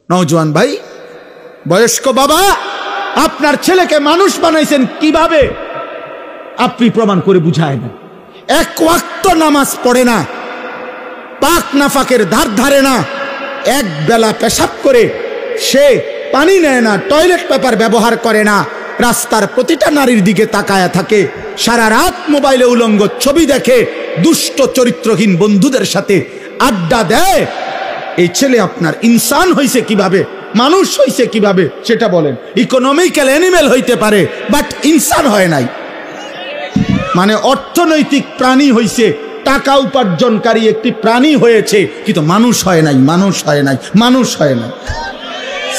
নওজোয়ান ভাই, বয়স্ক বাবা, আপনার ছেলেকে মানুষ বানাইছেন কিভাবে আপনি প্রমাণ করে বুঝায় না। এক ওয়াক্ত নামাজ পড়ে না, পাক নাফাকের ধার ধারে না, এক বেলা পেশাব করে সে পানি নেয় না, টয়লেট পেপার ব্যবহার করে না, রাস্তার প্রতিটা নারীর দিকে তাকায়া থাকে, সারা রাত মোবাইলে উলঙ্গ ছবি দেখে, দুষ্ট চরিত্রহীন বন্ধুদের সাথে আড্ডা দেয়। এই ছেলে আপনার ইনসান হইছে কিভাবে, মানুষ হইছে কিভাবে সেটা বলেন। ইকোনমিক্যাল অ্যানিমেল হইতে পারে, বাট ইনসান হয় নাই। মানে অর্থনৈতিক প্রাণী হইছে, টাকা উপার্জনকারী একটি প্রাণী হয়েছে, কিন্তু মানুষ হয় নাই, মানুষ হয় নাই, মানুষ হয় না।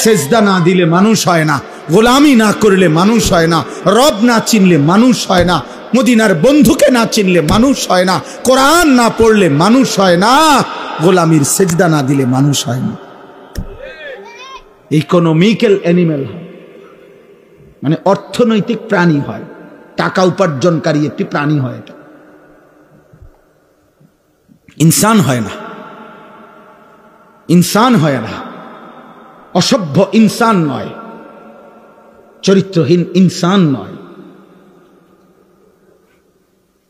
সেজদা না দিলে মানুষ হয় না, গোলামি না করলে মানুষ হয় না, রব না চিনলে মানুষ হয় না, মদিনার বন্ধুকে না চিনলে মানুষ হয় না, কোরআন না পড়লে মানুষ হয় না, গোলামির সেজদা না দিলে মানুষ হয় না। ইকোনমিক্যাল অ্যানিমেল হয়, মানে অর্থনৈতিক প্রাণী হয়, টাকা উপার্জনকারী একটি প্রাণী হয়, এটা ইনসান হয় না, ইনসান হয় না, অসভ্য ইনসান নয়, চরিত্রহীন ইনসান নয়,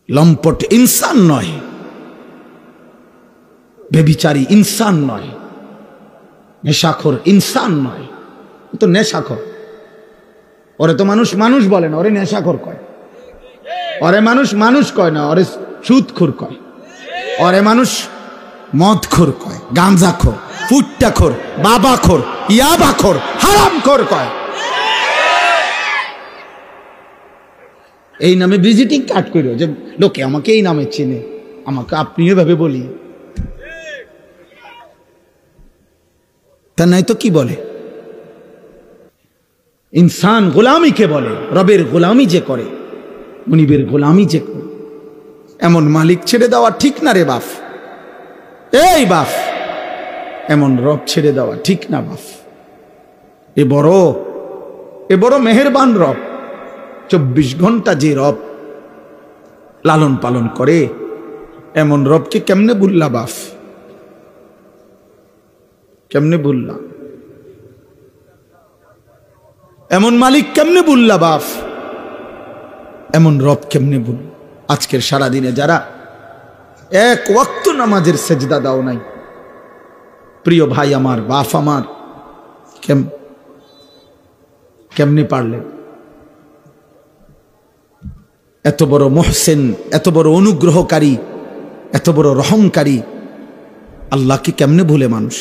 লম্পট ইনসান নয়, বেবিচারী ইনসান নয়, নেশাখোর ইনসান নয়। তো নেশাখোর, ওরে তো মানুষ মানুষ বলে না, ওরে নেশাখোর কয়, ওরে মানুষ মানুষ কয় না, ওরে সুদখোর কয়, ওরে মানুষ মদখোর কয়, গাঁজাখোর, ফুট্টাখোর, বাবাখোর, ইয়াবাখোর, হারামখোর কয়। এই নামে ভিজিটিং কার্ড করিও যে লোকে আমাকে এই নামে চেনে, আমাকে আপনি এভাবে বলি, তা নাই তো কি বলে? ইনসান গোলামিকে বলে, রবের গোলামি যে করে, মুনিবের গোলামি যে করে, এমন মালিক ছেড়ে দেওয়া ঠিক না রে বাপ, এই বাপ, এমন রব ছেড়ে দেওয়া ঠিক না বাপ। এ বড় মেহেরবান রব, 24 ঘন্টা যে রব লালন পালন করে, এমন রবকে কেমনে ভুললা বাপ, কেমনে ভুললা? এমন মালিক কেমনে ভুললা বাপ, এমন রব কেমনে ভুল? আজকের সারাদিনে যারা এক ওয়াক্ত নামাজের সেজদা দাও নাই, প্রিয় ভাই আমার, বাপ আমার, কেমনে পারলেন? এত বড় মুহসিন, এত বড় অনুগ্রহকারী, এত বড় রহমকারী আল্লাহকে কেমনে ভুলে মানুষ?